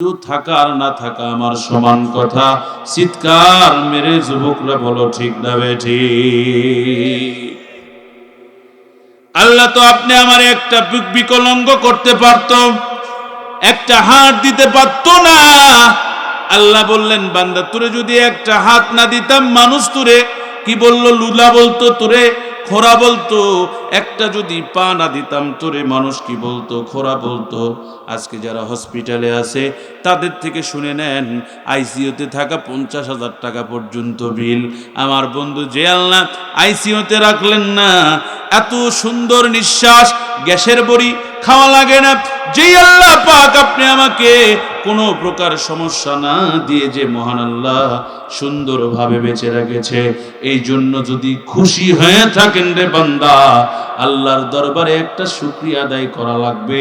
থাকা আর না থাকা আমার সমান কথা। চিৎকার মেরে যুবকরা বলো ঠিক না বেঠিক? আল্লাহ তো আপনি আমার একটা বিকলাঙ্গ করতে পারত, একটা হাত দিতে পারত না। আল্লাহ বললেন, বান্দা তোরে যদি একটা হাত না দিতাম, মানুষ তোরে কি বললো? লুলা বলতো, তোরে খোরা বলতো। একটা যদি পা না দিতাম তোরে, মানুষ কি বলতো? খোরা বলতো। আজকে যারা হসপিটালে আছে তাদের থেকে শুনে নেন, আইসিইউতে থাকা 50,000 টাকা পর্যন্ত বিল। আমার বন্ধু, যে আল্লাহ আইসিইউতে রাখলেন না, এত সুন্দর নিঃশ্বাস, গ্যাসের বড়ি খাওয়া লাগে না, যেই আল্লাহ পাক আপনি আমাকে কোনো প্রকার সমস্যা না দিয়ে যে মহান আল্লাহ সুন্দরভাবে বেঁচে রেখেছে, এই জন্য যদি খুশি হয়ে থাকেন রে বান্দা, আল্লাহর দরবারে একটা শুকরিয়া আদায় করা লাগবে।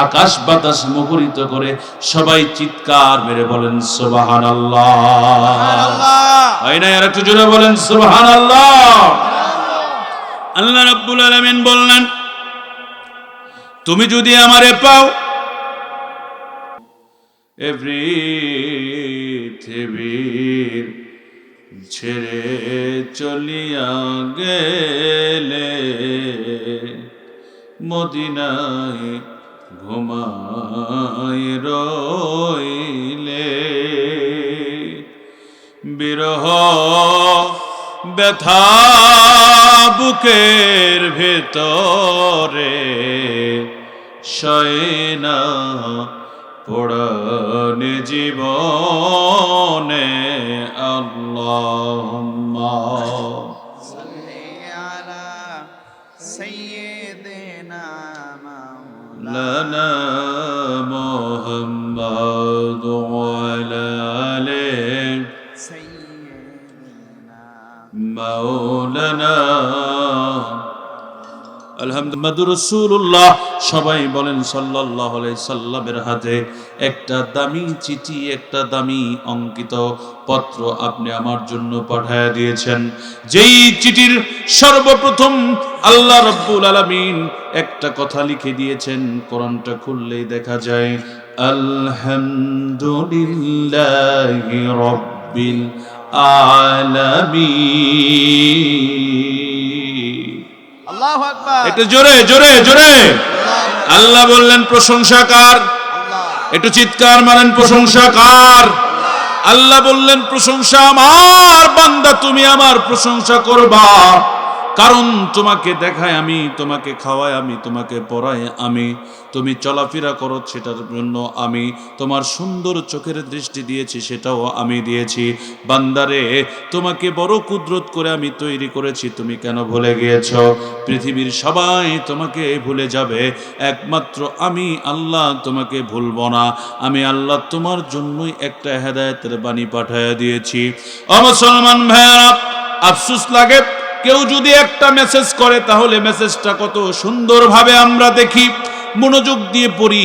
আকাশ বাতাস মুখরিত করে সবাই চিৎকার মেরে বলেন সুবহানাল্লাহ। হয় না? আর একটু জোরে বলেন সুবহানাল্লাহ। আল্লাহ রাব্বুল আলামিন বললেন, তুমি যদি আমারে পাও, পৃথিবীর ছেড়ে চলিয়া গেলে, মদিনায় ঘুমায় রইলে, বিরহ ব্যথা বুকের ভেতরে শয়না পড়ান জীবনে। আল্লাহুম্মা সাল্লি আলা সাইয়্যিদিনা মাওলানা মুহাম্মাদ ওয়া আলা আলি সাইয়্যিদিনা মাওলানা। আলহামদুলিল্লাহ, রাসূলুল্লাহ। সবাই বলেন সাল্লাল্লাহু আলাইহি সাল্লামের হাতে একটা দামি চিঠি, একটা দামি অঙ্কিত পত্র আপনি আমার জন্য পাঠিয়ে দিয়েছেন। যেই চিঠির সর্বপ্রথম আল্লাহ রাব্বুল আলামিন একটা কথা লিখে দিয়েছেন, কোরআনটা খুললেই দেখা যায়, আলহামদুলিল্লাহি রাব্বিল আলামিন। একটু জোরে জোরে জোরে আল্লাহ বললেন, প্রশংসা কার? একটু চিৎকার মারেন, প্রশংসা কার? আল্লাহ বললেন, প্রশংসা আমার। বান্দা, তুমি আমার প্রশংসা করবা, কারণ তোমাকে দেখায় আমি, তোমাকে খাওয়াই আমি, তোমাকে পড়াই আমি, তুমি চলাফেরা করো সেটার জন্য আমি, তোমার সুন্দর চোখের দৃষ্টি দিয়েছি সেটাও আমি দিয়েছি। বান্দারে, তোমাকে বড় কুদরত করে আমি তৈরি করেছি, তুমি কেন ভুলে গিয়েছো? পৃথিবীর সবাই তোমাকে ভুলে যাবে, একমাত্র আমি আল্লাহ তোমাকে ভুলবো না। আমি আল্লাহ তোমার জন্যই একটা হেদায়েতের বাণী পাঠিয়ে দিয়েছি। ও মুসলমান ভাইরা, আফসোস লাগে, কেউ যদি একটা মেসেজ করে তাহলে মেসেজটা কত সুন্দরভাবে আমরা দেখি, মনোযোগ দিয়ে পড়ি।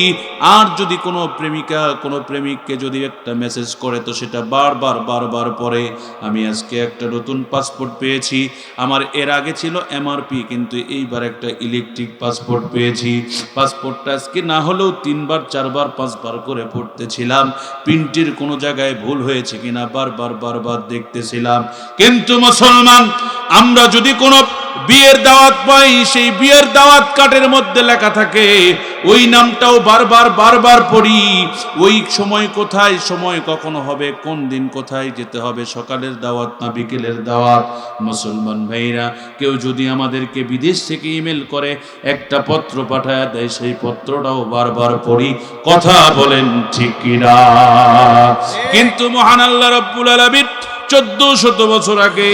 আর যদি কোনো প্রেমিকা কোনো প্রেমিককে যদি একটা মেসেজ করে, তো সেটা বারবার বারবার পড়ে। আমি আজকে একটা নতুন পাসপোর্ট পেয়েছি, আমার এর আগে ছিল এমআরপি, কিন্তু এইবার একটা ইলেকট্রিক পাসপোর্ট পেয়েছি। পাসপোর্টটা আজকে না হলেও 3বার 4বার 5বার করে পড়তেছিলাম, প্রিন্টের কোনো জায়গায় ভুল হয়েছে কিনা বারবার বারবার দেখতেছিলাম। কিন্তু মুসলমান, আমরা যদি কোনো বিয়ের দাওয়াত পাই, সেই বিয়ের দাওয়াত কার্ডের মধ্যে লেখা থাকে, ওই নামটাও বারবার বারবার পড়ি। ওই সময় কোথায়, সময় কখন হবে, কোন দিন কোথায় যেতে হবে, সকালের দাওয়াত না বিকেলের দাওয়াত। মুসলমান ভাইরা, কেউ যদি আমাদেরকে বিদেশ থেকে ইমেল করে, একটা পত্র পাঠায় দেয়, সেই পত্রটাও বারবার পড়ি। কথা বলেন ঠিক কিনা? কিন্তু মহান আল্লাহ রাব্বুল আলামিন 1400 বছর আগে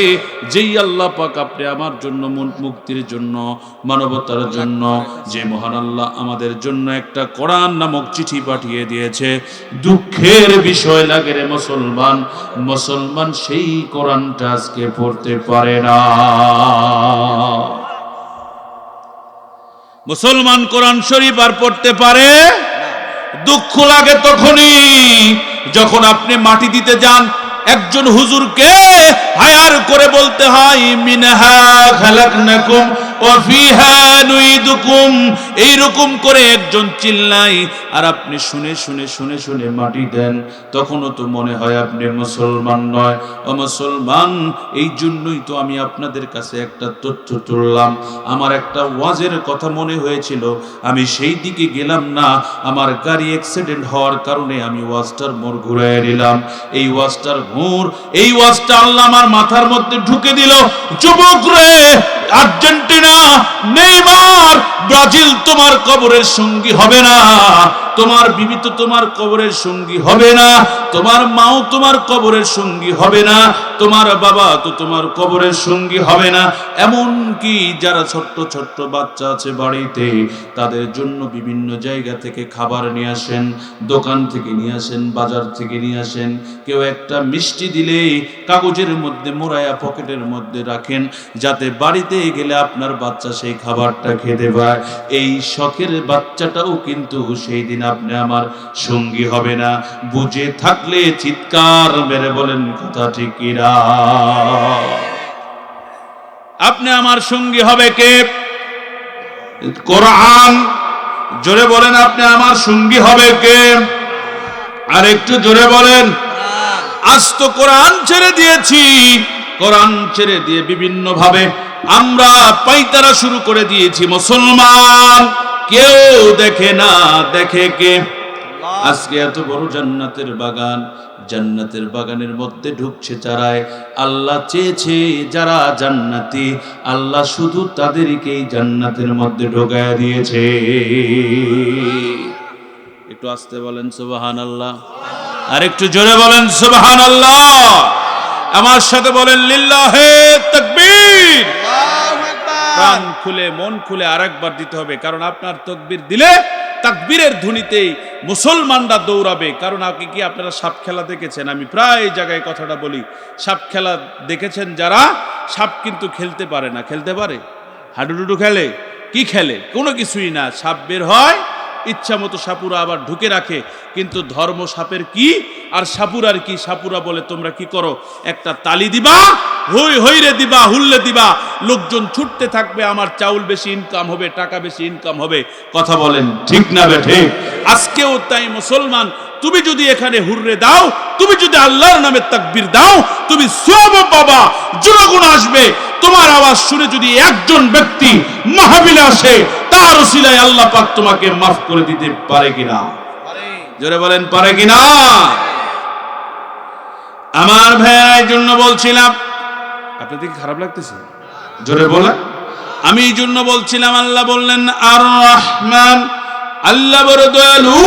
যেই আল্লাহ পাক আপনি আমার জন্য, মুক্তির জন্য, মানবতার জন্য, যে মহান আল্লাহ আমাদের জন্য একটা কোরআন নামক চিঠি পাঠিয়ে দিয়েছে, দুঃখের বিষয় লাগে রে মুসলমান, মুসলমান সেই কোরআনটা আজকে পড়তে পারে না। মুসলমান কোরআন শরীফ আর পড়তে পারে? দুঃখ লাগে তখনই যখন আপনি মাটি দিতে যান, একজন হুজুরকে হায়ার করে বলতে হয়, মিনহা খালাকনাকুম ওয়া ফিহা নুইদুকুম, এইরকম করে একজন চিল্লাই আর আপনি শুনে শুনে শুনে শুনে মাটি দেন, তখনও তো মনে হয় আপনি মুসলমান নয়। ও মুসলমান, এই জন্যই তো আমি আপনাদের কাছে একটা তথ্য তুললাম। আমার একটা ওয়াজের কথা মনে হয়েছিল, আমি সেই দিকে গেলাম না, আমার গাড়ি অ্যাক্সিডেন্ট হওয়ার কারণে আমি ওয়াজটার মোড় ঘুরাই নিলাম। এই ওয়াজটার মোড়, এই ওয়াজটা আল্লাহ আমার মাথার মধ্যে ঢুকে দিল। যুবক রে, আর্জেন্টিনা, নেইমার, ব্রাজিল তোমার কবরের সঙ্গী হবে না, তোমার বিবি তো তোমার কবরের সঙ্গী হবে না, তোমার মাও তোমার কবরের সঙ্গী হবে না, তোমার বাবা তো তোমার কবরের সঙ্গী হবে না। এমন কি যারা ছোট্ট ছোট্ট বাচ্চা আছে বাড়িতে, তাদের জন্য বিভিন্ন জায়গা থেকে খাবার নিয়ে আসেন, দোকান থেকে নিয়ে আসেন, বাজার থেকে নিয়ে আসেন। কেউ একটা মিষ্টি দিলে কাগজের মধ্যে মোড়ায়া পকেটের মধ্যে রাখেন, যাতে বাড়িতে গেলে আপনার বাচ্চা সেই খাবারটা খেতে পায়। এই শখের বাচ্চাটাও কিন্তু সেই দিন আপনি আমার সঙ্গী হবে না। বুঝে থাকলে চিৎকার মেরে বলেন কথা ঠিক কিনা? আপনি আমার সঙ্গী হবে কে? কোরআন। জোরে বলেন, আপনি আমার সঙ্গী হবে কে? আর একটু জোরে বলেন। আজ তো কোরআন ছেড়ে দিয়েছি, কোরআন ছেড়ে দিয়ে বিভিন্ন ভাবে আমরা পাইতারা শুরু করে দিয়েছি। মুসলমান কেউ দেখে না, দেখে কে? আজকে এত বড় জান্নাতের বাগান, জান্নাতের বাগানের মধ্যে ঢুকছে যারাই, আল্লাহ চেয়েছে যারা জান্নাতি, আল্লাহ শুধু তাদেরকেই জান্নাতের মধ্যে ঢোকায় দিয়েছে। একটু আস্তে বলেন সুবহানাল্লাহ, আর একটু জোরে বলেন সুবহানাল্লাহ। আমার সাথে বলেন লিল্লাহে তাকবীর। প্রাণ খুলে মন খুলে আরেকবার দিতে হবে, কারণ আপনার তাকবীর দিলে তাকবীরের ধ্বনিতেই মুসলমানরা দৌড়াবে। কারণ আপনি কি আপনারা সাপ খেলা দেখেছেন? আমি প্রায় জায়গায় কথাটা বলি, সাপ খেলা দেখেছেন যারা? সাপ কিন্তু খেলতে পারে না। খেলতে পারে? হাডুডুডু খেলে? কি খেলে? কোনো কিছুই না। সাপ বের হয়, ইচ্ছা মতো সাপুরা আবার ঢুকে রাখে। কিন্তু ধর্ম সাপের কি আর সাপুরার কি? সাপুরা বলে তোমরা কি করো, একটা তালি দিবা, হই হইরে দিবা, হুল্লে দিবা, লোকজন ছুটতে থাকবে, আমার চাউল বেশি ইনকাম হবে, টাকা বেশি ইনকাম হবে। কথা বলেন ঠিক না বেঠে? আজকেও তাই মুসলমান, তুমি যদি এখানে হুররে দাও, তুমি যদি আল্লাহর নামে তাকবীর দাও, তুমি সওয়াব পাবা, গুনাহ আসবে। তোমার আওয়াজ শুনে যদি একজন ব্যক্তি মাহফিলে আসে, তার ওসিলায় আল্লাহ পাক তোমাকে মাফ করে দিতে পারে কিনা? জোরে বলেন পারে কিনা? আমার ভাইয়ের জন্য বলছিলাম, আপনাদের কি খারাপ লাগতেছে? জোরে বলেন। আমি এই জন্য বলছিলাম, আল্লাহ বললেন আর রহমান, আল্লাহ বড় দয়ালু।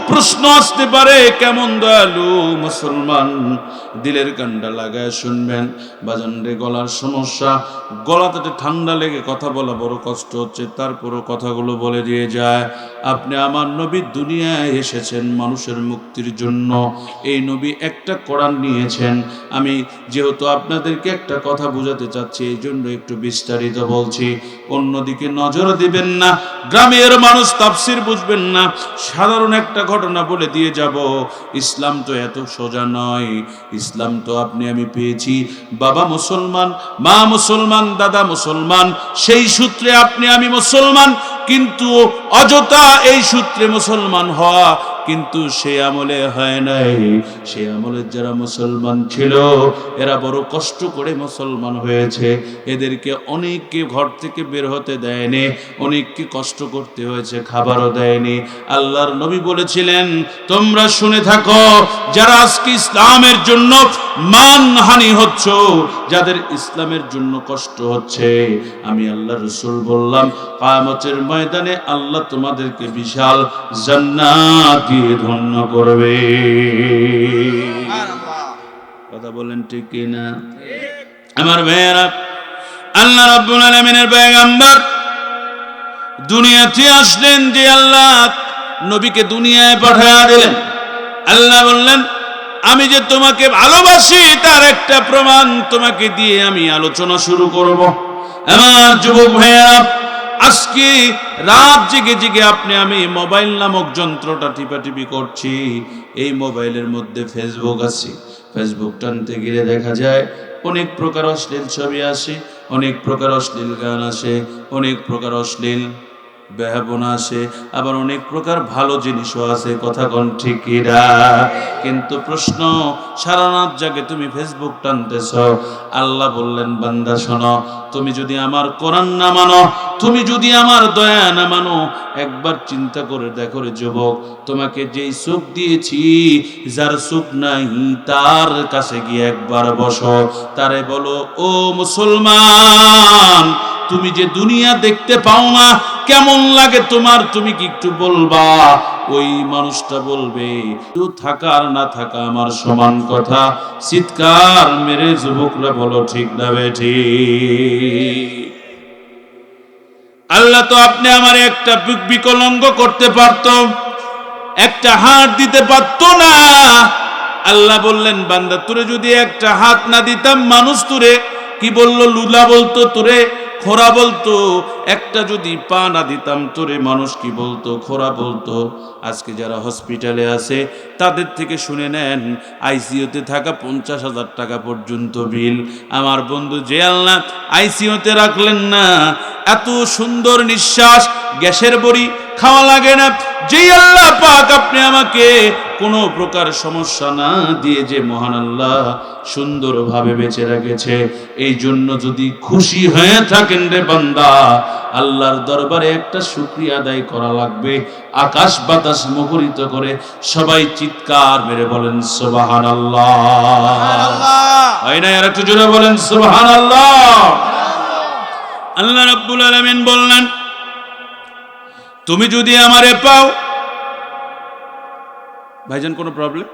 প্রশ্ন আসতে পারে কেমন দয়ালু? মুসলমান দিলের কান্ডা লাগায় শুনবেন। বাজানরে গলার সমস্যা, গলাতে ঠান্ডা লেগে কথা বলা বড় কষ্ট হচ্ছে, তারপরও কথাগুলো বলে দিয়ে যায়। আপনি আমার নবী দুনিয়ায় এসেছেন মানুষের মুক্তির জন্য। এই নবী একটা কোরআন নিয়েছেন। আমি যেহেতু আপনাদেরকে একটা কথা বুঝাতে চাচ্ছি, এই জন্য একটু বিস্তারিত বলছি। অন্যদিকে নজর দিবেন না, গ্রামের মানুষ তাফসীর বুঝবেন না। সাধারণ একটা ঘটনা বলে দিয়ে যাব। ইসলাম তো এত সোজা নয়। ইসলাম তো আপনি আমি পেয়েছি, বাবা মুসলমান, মা মুসলমান, দাদা মুসলমান, সেই সূত্রে আপনি আমি মুসলমান। কিন্তু অযথা এই সূত্রে মুসলমান হওয়া কিন্তু সে আমলে হয় নাই। সে আমলের যারা মুসলমান ছিল, এরা বড় কষ্ট করে মুসলমান হয়েছে। এদেরকে অনেককে ঘর থেকে বের হতে দেয়নি, অনেককে কষ্ট করতে হয়েছে, খাবারও দেয়নি। আল্লাহর নবী বলেছিলেন, তোমরা শুনে থাকো, যারা আজকে ইসলামের জন্য মানহানি হচ্ছে, যাদের ইসলামের জন্য কষ্ট হচ্ছে, আমি আল্লাহ রাসূল বললাম, কিয়ামতের ময়দানে আল্লাহ তোমাদেরকে বিশাল জান্নাত দিয়ে ধন্য করবে। কথা বলেন ঠিক কিনা? আমার ভাইয়েরা, আল্লাহ রাব্বুল আলামিনের পয়গম্বর দুনিয়াতে আসলেন, যে আল্লাহ নবীকে দুনিয়ায় পাঠিয়ে দিলেন। আল্লাহ বললেন, আমি যে তোমাকে ভালোবাসি তার একটা প্রমাণ তোমাকে দিয়ে আমি আলোচনা শুরু করব। আমার যুবক ভাইয়েরা, আজকে রাত জেগে জেগে আপনি আমি মোবাইল নামক যন্ত্রটা টিপাটিপি করছি। এই মোবাইলের মধ্যে ফেসবুক আছে। ফেসবুক টানতে গেলে দেখা যায় অনেক প্রকার অশ্লীল ছবি আসে, অনেক প্রকার অশ্লীল গান আসে, অনেক প্রকার অশ্লীল বেহাবনা আসে, আবার অনেক প্রকার ভালো জিনিসও আছে। কথা কোন ঠিক কিনা? কিন্তু প্রশ্ন, সারা রাত জাগে তুমি ফেসবুক টানতেছ। আল্লাহ বললেন বান্দা শোনো, তুমি যদি আমার কোরআন না মানো, তুমি যদি আমার দয়া না মানো, একবার চিন্তা করে দেখো রে যুবক, তোমাকে যেই চোখ দিয়েছি, যার চোখ নাই তার কাছে গিয়ে একবার বসো, তারে বলো ও মুসলমান, তুমি যে দুনিয়া দেখতে পাও না, কেমন লাগে তোমার, তুমি কি একটু বলবা? ওই মানুষটা বলবে তো থাকা আর না থাকা আমার সমান কথা। চিৎকার মেরে যুবকরা বলো ঠিক না বেঠিক? আল্লাহ তো আপনি আমার একটা বিকলাঙ্গ করতে পারত, একটা হাত দিতে পারতো না। আল্লাহ বললেন বান্দা তোরে যদি একটা হাত না দিতাম, মানুষ তোরে কি বললো? লুলা বলতো, তোরে খোরা বলতো। একটা যদি পা না দিতাম তোরে, মানুষ কি বলতো? খোরা বলতো। আজকে যারা হসপিটালে আছে তাদের থেকে শুনে নেন, আইসিইউতে থাকা 50,000 টাকা পর্যন্ত বিল। আমার বন্ধু যে আল্লাহ আইসিইউতে রাখলেন না, এত সুন্দর নিঃশ্বাস, গ্যাসের বড়ি খাওয়া লাগে না, যেই আল্লাহ পাক আপনি আমাকে কোনো প্রকার সমস্যা না দিয়ে যে মহান আল্লাহ সুন্দরভাবে বেঁচে রেখেছে, এই জন্য যদি খুশি হয়ে থাকেন রে বান্দা, আল্লাহর দরবারে একটা শুকরিয়া আদায় করা লাগবে। আকাশ বাতাস মুখরিত করে সবাই চিৎকার মেরে বলেন সুবহানাল্লাহ। হয় না? আর একটু জোরে বলেন সুবহানাল্লাহ। আল্লাহ রাব্বুল আলামিন বললেন তুমি যদি আমারে পাও, ভাইজান কোনো প্রবলেম?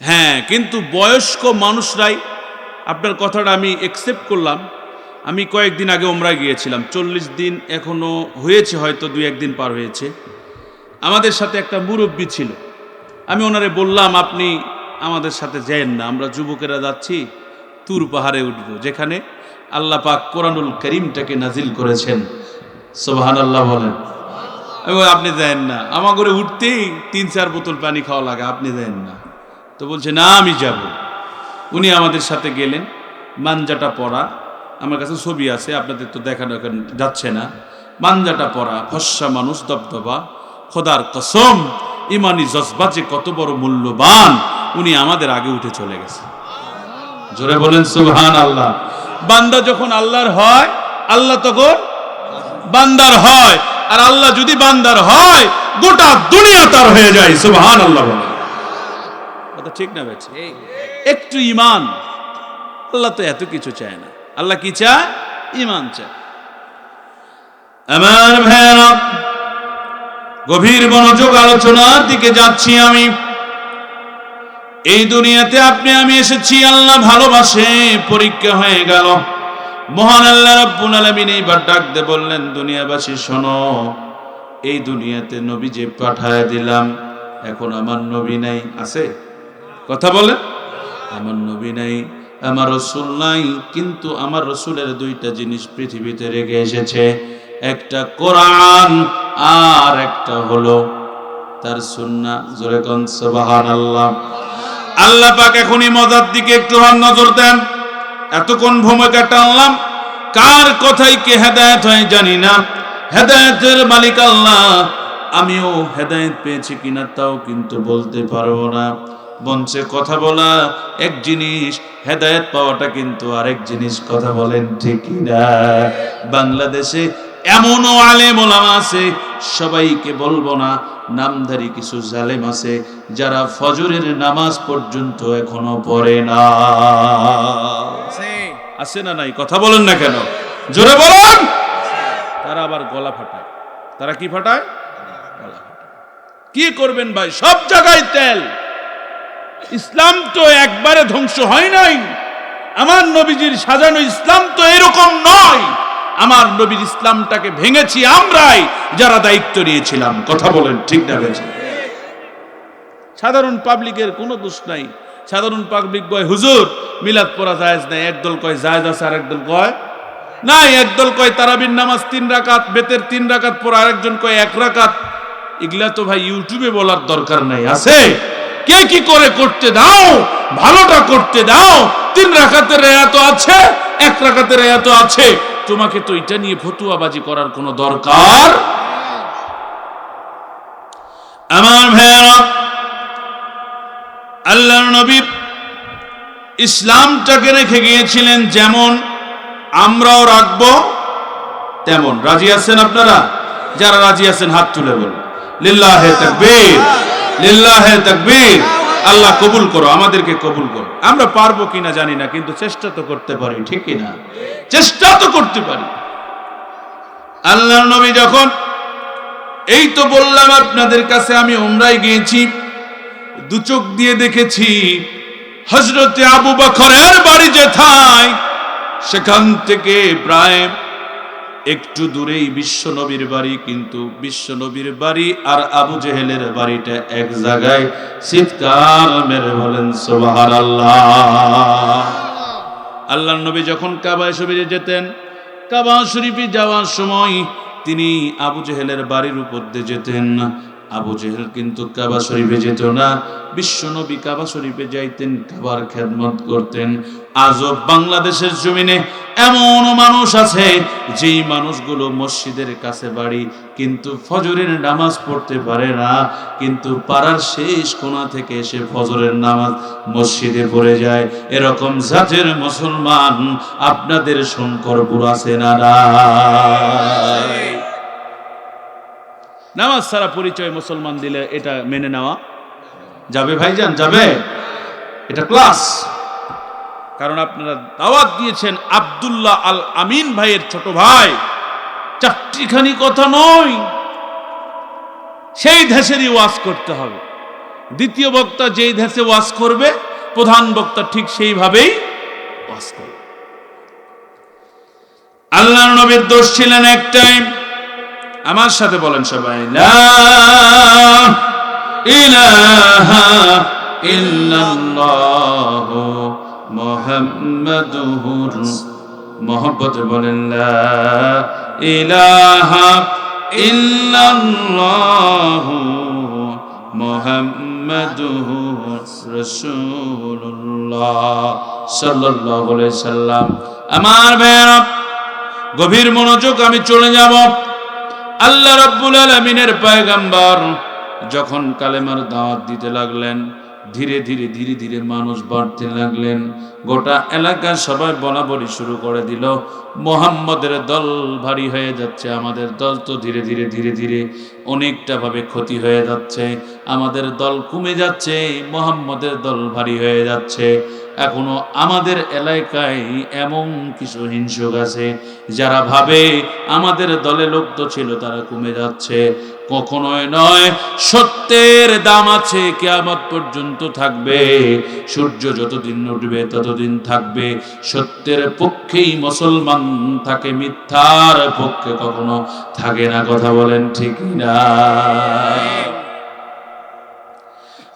হ্যাঁ, কিন্তু বয়স্ক মানুষরাই, আপনার কথাটা আমি একসেপ্ট করলাম। আমি কয়েকদিন আগে ওমরায় গিয়েছিলাম, 40 দিন এখনো হয়েছে, হয়তো 2-1 দিন পার হয়েছে। আমাদের সাথে একটা মুরব্বী ছিল। আমি ওনারে বললাম আপনি আমাদের সাথে যায়েন না, আমরা যুবকেরা যাচ্ছি তুর পাহাড়ে উঠবো, যেখানে আল্লাহ পাক কোরআনুল কারীমটাকে নাজিল করেছেন। সুবহানাল্লাহ বলেন। আপনি যায়েন না? আমার করে উঠতেই 3-4 বোতল পানি খাওয়া লাগে, আপনি যায়েন না? তো বলছে না আমি যাব। উনি আমাদের সাথে গেলেন, মানজাটা পরা, আমার কাছে ছবি আছে, আপনাদের তো দেখানো যাচ্ছে না। মানজাটা পরা, ফর্সা মানুষ, দবদবা, খোদার কসম ইমানি জজবা যে কত বড় মূল্যবান, উনি আমাদের আগে উঠে চলে গেছে। জোরে বলেন সুবহানাল্লাহ। বান্দা যখন আল্লাহর হয়, আল্লাহ তখন বান্দার হয়, আর আল্লাহ যদি বান্দার হয়, গোটা দুনিয়া তার হয়ে যায়। সুবহানাল্লাহ বলেন। কথা ঠিক না বেঠিক? একটু ঈমান। আল্লাহ তো এত কিছু চায় না, আল্লাহ কি চায়? ঈমান চায়। আমার ভাইরা, গভীর মনোযোগ আলোচনার দিকে যাচ্ছি আমি। এই দুনিয়াতে আপনি আমি এসেছি, আল্লাহ ভালোবাসে, পরীক্ষা হয়ে গেল। মহান আল্লাহ রাব্বুল আলামিন এইবার ডাক দিয়ে বললেন দুনিয়াবাসী শোনো, এই দুনিয়াতে নবী যে পাঠায় দিলাম, এখন আমার নবী নাই। আছে? কথা বলেন। আমার নবী নাই, আমার রাসূল নাই, কিন্তু আমার রাসূলের 2টা জিনিস পৃথিবীতে রেখে এসেছে, একটা কোরআন আর একটা হলো তার সুন্নাহ। জোরে কোন সুবহানাল্লাহ। আল্লাহ পাক এখনই মজার দিকে একটু নজর দেন। এতক্ষণ ভূমিকা টানলাম, কার কথাই কে হেদায়েত হয় জানি না, হেদায়েতের মালিক আল্লাহ। আমিও হেদায়েত পেয়েছি কিনা তাও কিন্তু বলতে পারবো না। মঞ্চে কথা বলা এক জিনিস, হেদায়েত পাওয়াটা কিন্তু আরেক জিনিস। কথা বলেন ঠিক কিনা? বাংলাদেশে এমনও আলেম ওলামা আছে, সবাইকে বলবো না, নামধারী কিছু জালেম আছে যারা ফজরের নামাজ পর্যন্ত এখনো পড়ে না। আছে না নাই? কথা বলেন না কেন? জোরে বলেন। তারা আবার গলা ফাটায়। তারা কি ফাটায়? গলা ফাটায়। কি করবেন ভাই? সব জায়গায় তেল। ইসলাম তো একবারে ধ্বংস হয় নাই। আমার নবীজির সাজানো ইসলাম তো এরকম নয়। আমার নবীর ইসলামটাকে ভেঙেছি আমরাই, যারা দায়িত্ব নিয়েছিলাম। কথা বলেন ঠিক না বেঠিক? সাধারণ পাবলিকের কোনো দোষ নাই। সাধারণ পাবলিক কয় হুজুর মিলাদ পড়া জায়েজ নাই, একদল কয় জায়েজ আছে, আর একদল কয় নাই। একদল কয় তারাবির নামাজ 3 রাকাত, বেতের 3 রাকাত পড়া, আরেকজন কয় 1 রাকাত। এগুলা তো ভাই ইউটিউবে বলার দরকার নাই। আছে? কে কি করে করতে দাও, ভালোটা করতে দাও, 3 রাকাতের এত আছে, 1 রাকাতের এত আছে, তোমাকে তো এটা নিয়ে ফতুয়াবাজি করার কোনো দরকার। আমার ভাইয়েরা, আল্লাহর নবী ইসলামটাকে রেখে গিয়েছিলেন যেমন আমরাও রাখবো তেমন। রাজি আছেন আপনারা? যারা রাজি আছেন হাত তুলে বলুন লিল্লাহে তাকবীর, লিল্লাহে তাকবীর। আল্লাহ কবুল করো, আমাদেরকে কবুল করো। আমরা পারবো কিনা জানি না, কিন্তু চেষ্টা তো করতে পারি, ঠিক কিনা? চেষ্টা তো করতে পারি। আল্লাহর নবী যখন, এই তো বললাম আপনাদের কাছে, আমি উমরায় গিয়েছি, 2 চোখ দিয়ে দেখেছি হযরতে আবু বকরের বাড়ি যেথায়, সেখান থেকে প্রায় একটু দূরেই বিশ্ব নবীর বাড়ি, কিন্তু বিশ্ব নবীর বাড়ি আর আবু জেহেলের বাড়িটা এক জায়গায়। চিৎকার মেরে বলেন সুবহানাল্লাহ। আল্লাহর নবী যখন কাবা শরীফে যেতেন, কাবা শরীফে যাওয়ার সময় তিনি আবু জেহেলের বাড়ির উপর দিয়ে যেতেন। আবু জেহেল কিন্তু কাবা শরীফে যেত না, বিশ্ব নবী কাবা শরীফে যাইতেন, কাবার খেদমত করতেন। আজও বাংলাদেশের জমিনে এমন মানুষ আছে যেই মানুষগুলো মসজিদের কাছে বাড়ি, কিন্তু ফজরের নামাজ পড়তে পারে না, কিন্তু পাড়ার শেষ কোণা থেকে এসে ফজরের নামাজ মসজিদে পড়ে যায়। এরকম জাতের মুসলমান আপনাদের শঙ্করপুর আছে না? নামাজ ছাড়া পরিচয় মুসলমান দিলে এটা মেনে নেওয়া যাবে? ভাইজান যাবে? এটা ক্লাস। কারণ আপনারা দাওয়াত দিয়েছেন আব্দুল্লাহ আল আমিন ভাইয়ের ছোট ভাই, 4টিখানি কথা নয়, সেই দেশেরই ওয়াজ করতে হবে। দ্বিতীয় বক্তা যেই দেশে ওয়াজ করবে, প্রধান বক্তা ঠিক সেইভাবেই ওয়াজ করবে। আল্লাহর নবীর দোষ ছিলেন একটাই, আমার সাথে বলেন সবাই, লা ইলাহা ইল্লাল্লাহ মুহাম্মাদুর, মুহাম্মদে বলেন লা ইলাহা ইল্লাল্লাহ মুহাম্মাদুর রাসূলুল্লাহ সাল্লাল্লাহু আলাইহি সাল্লাম। আমার ভাইরা, গভীর মনোযোগ, আমি চলে যাব। আল্লাহ রাব্বুল আলামিনের পয়গম্বর যখন কালেমার দাওয়াত দিতে লাগলেন, ধীরে ধীরে ধীরে ধীরে মানুষ বাড়তে লাগলেন। গোটা এলাকা সবাই বলা বলি শুরু করে দিল, মুহাম্মদের দল ভারী হয়ে যাচ্ছে, আমাদের দল তো ধীরে ধীরে ধীরে ধীরে অনেকটা ভাবে ক্ষতি হয়ে যাচ্ছে, আমাদের দল কমে যাচ্ছে, মুহাম্মদের দল ভারী হয়ে যাচ্ছে। এখনো আমাদের এলাকায় এমন কিছু হিংসুক আছে যারা ভাবে আমাদের দলে লোক তো ছিল, তারা কমে যাচ্ছে। কখনোই নয়, সত্যের দাম আছে, কিয়ামত পর্যন্ত থাকবে। সূর্য যতদিন উঠবে ততদিন থাকবে। সত্যের পক্ষেই মুসলমান থাকে, মিথ্যার পক্ষে কখনো থাকে না। কথা বলেন ঠিক না?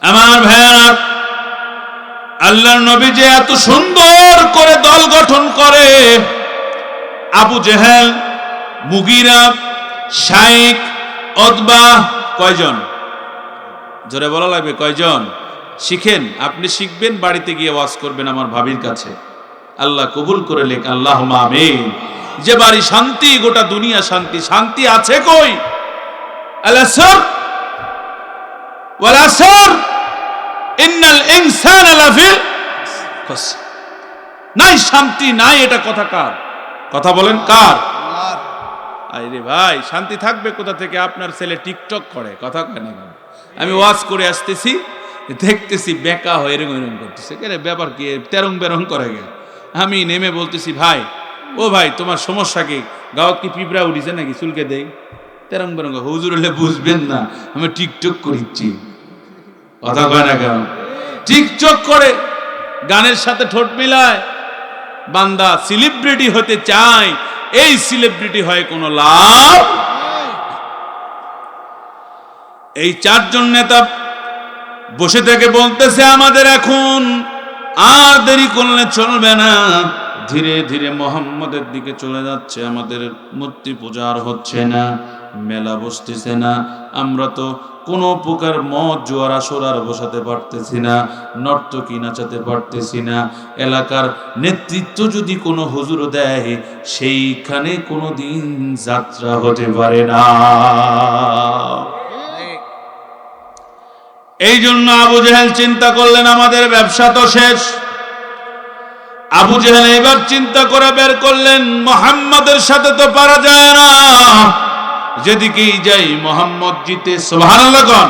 আমার ভাইয়েরা, আল্লাহর নবী যে এত সুন্দর করে দল গঠন করে, আবু জেহেল, মুগিরা, শাইখ, উতবা, কয়জন? জোরে বলা লাগবে, কয়জন? শিখেন, আপনি শিখবেন, বাড়িতে গিয়ে ওয়াজ করবেন আমার ভাবির কাছে। আল্লাহ কবুল করে লেখ, আল্লাহুম্মা আমিন। যে বাড়ি শান্তি, গোটা দুনিয়া শান্তি। শান্তি আছে কই? আল আসর ওয়াল আসর ইন্নাল ইনসানা লাফি খাসর। নাই শান্তি নাই, এটা কথা কার? কথা বলেন কার? আরে ভাই, শান্তি থাকবে কোথা থেকে? আপনার ছেলে টিকটক করে, কথা কয় না। আমি ওয়াজ করে আসতেছি, দেখতেছি বেকা হয়ে এরকম এরকম করতেছে। কেন ব্যাপার কি? তেরং বেরং করে গে। আমি নেমে বলতেছি, ভাই ও ভাই, তোমার সমস্যা কি? গাওয়াত কি পিঁপড়া উঠিছে নাকি? চুলকে দেই। তেরং বেরং। হুজুর হলে বুঝবেন না আমি টিকটক করিচ্ছি। কথা কয় না কেন? টিকটক করে, গানের সাথে ঠোঁট মিলায়। বান্দা সেলিব্রিটি হতে চায়, এই সেলিব্রিটি হয় কোনো লাভ। এই 4 জন নেতা বসে থেকে বলতেছে, আমাদের এখন আর দেরি করলে চলবে না, ধীরে ধীরে মুহাম্মদের দিকে চলে যাচ্ছে। আমাদের মূর্তি পূজা আর হচ্ছে না, মেলা বসতেছে না, আমরা তো কোনো প্রকার মদ জোয়ার আসর আর বসাতে পারতেছি না, নর্তকী নাচাতে পারতেছি না। এলাকার নেতৃত্ব যদি কোনো হুজুর দেয়, সেইখানে কোনো দিন যাত্রা হতে পারে না। এই জন্য আবু জেহেল চিন্তা করলেন আমাদের ব্যবসা তো শেষ। আবু জেহেল এবার চিন্তা করে বের করলেন, মুহাম্মাদের সাথে তো পারা যায় না, যেদিকেই যাই মুহাম্মদ জিতে। সুবহানাল্লাহ কোন?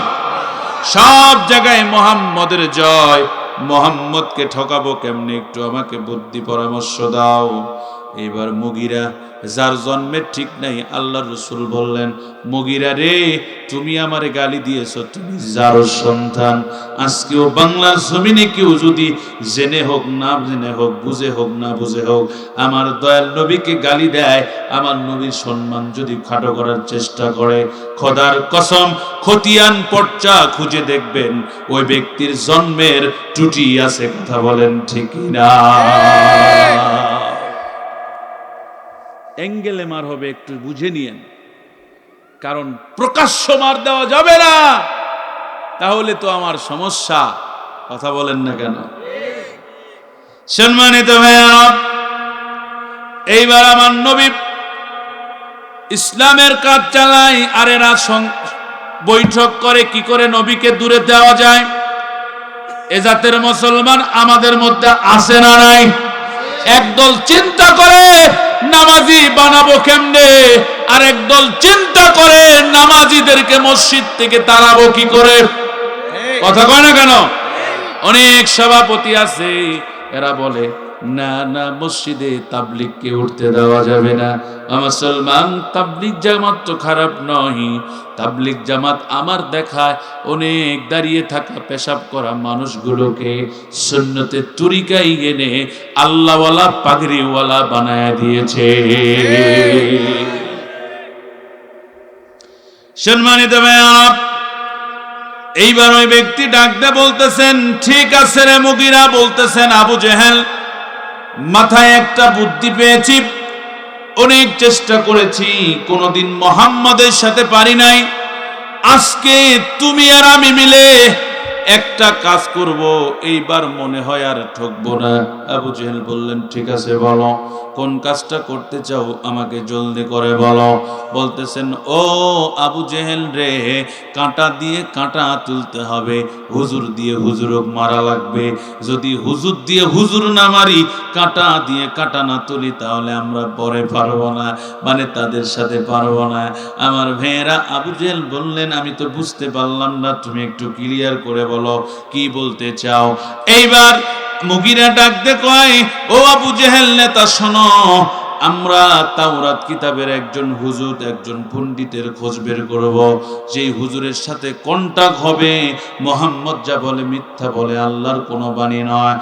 সব জায়গায় মুহাম্মদের জয়। মুহাম্মদকে ঠকাবো কেমনে, একটু আমাকে বুদ্ধি পরামর্শ দাও। এবার মুগিরা, যার জন্মের ঠিক নাই, আল্লাহর রাসূল বললেন, মুগিরা রে, তুমি আমারে গালি দিয়েছ, তুমি যার সন্তান। আজকেও বাংলার জমিনে কেউ যদি জেনে হোক না জেনে হোক, বুঝে হোক না বুঝে হোক, আমার দয়াল নবীকে গালি দেয়, আমার নবীর সম্মান যদি খাটো করার চেষ্টা করে, খোদার কসম খতিয়ান পর্চা খুঁজে দেখবেন ওই ব্যক্তির জন্মের ত্রুটি আছে। কথা বলেন ঠিক না? অ্যাঙ্গেলে মার হবে, একটু বুঝে নিয়েন, কারণ প্রকাশ্য মার দেওয়া যাবে না, তাহলে তো আমার সমস্যা। কথা বলেন না কেন? সম্মানিত ভাইয়া, এইবার আমার নবী ইসলামের কাজ চালায়, আর এরা বৈঠক করে কি করে নবীকে দূরে দেওয়া যায়। এ জাতের মুসলমান আমাদের মধ্যে আছে না নাই? একদল চিন্তা করে নামাজি বানাবো কেমনে, আর একদল চিন্তা করে নামাজিদেরকে মসজিদ থেকে তাড়াবো কি করে। কথা কয় না কেন? অনেক সভাপতি আছে, এরা বলে না না, মসজিদে তাবলিগকে উঠতে দেওয়া যাবে না। মুসলমান, তাবলিগ জামাত তো খারাপ নয়, তাবলিগ জামাত আমার দেখায় অনেক দাঁড়িয়ে থাকা পেশাব করা মানুষগুলোকে সুন্নতের তরিকায় এনে আল্লাহওয়ালা পাগড়িওয়ালা বানায় দিয়েছে। সম্মানিত ভাইয়া, এইবার ওই ব্যক্তি ডাকতে বলতেছেন, ঠিক আছে রে মুগিরা, বলতেছেন আবু জেহেল, মাথায় একটা বুদ্ধি পেয়েছি, অনেক চেষ্টা করেছি, কোনোদিন মুহাম্মাদের সাথে পারি নাই। আজকে তুমি আর আমি মিলে একটা কাজ করব, এইবার মনে হয় আর ঠকবো না। আবু জেহেল বললেন, ঠিক আছে বলো, কোন কাজটা করতে চাও আমাকে জলদি করে বলো। বলতেছেন, ও আবু জেহেল রে, কাঁটা দিয়ে কাঁটা তুলতে হবে, হুজুর দিয়ে হুজুরক মারা লাগবে। যদি হুজুর দিয়ে হুজুর না মারি, কাঁটা দিয়ে কাঁটা না তুলি, তাহলে আমরা পরে পারবো না, মানে তাদের সাথে পারবো না। আমার ভাইয়েরা, আবু জেহেল বললেন, আমি তো বুঝতে পারলাম না, তুমি একটু ক্লিয়ার করে বলো কি বলতে চাও। এইবার মুগিরা ডাকতে কয়, ও আবু জেহেল নেতা, শোনো, আমরা তাওরাত কিতাবের একজন হুজুর, একজন পণ্ডিতের খোঁজ বের করব, যেই হুজুরের সাথে কন্টাক্ট হবে, মুহাম্মদ যা বলে মিথ্যা বলে, আল্লাহর কোনো বাণী নয়।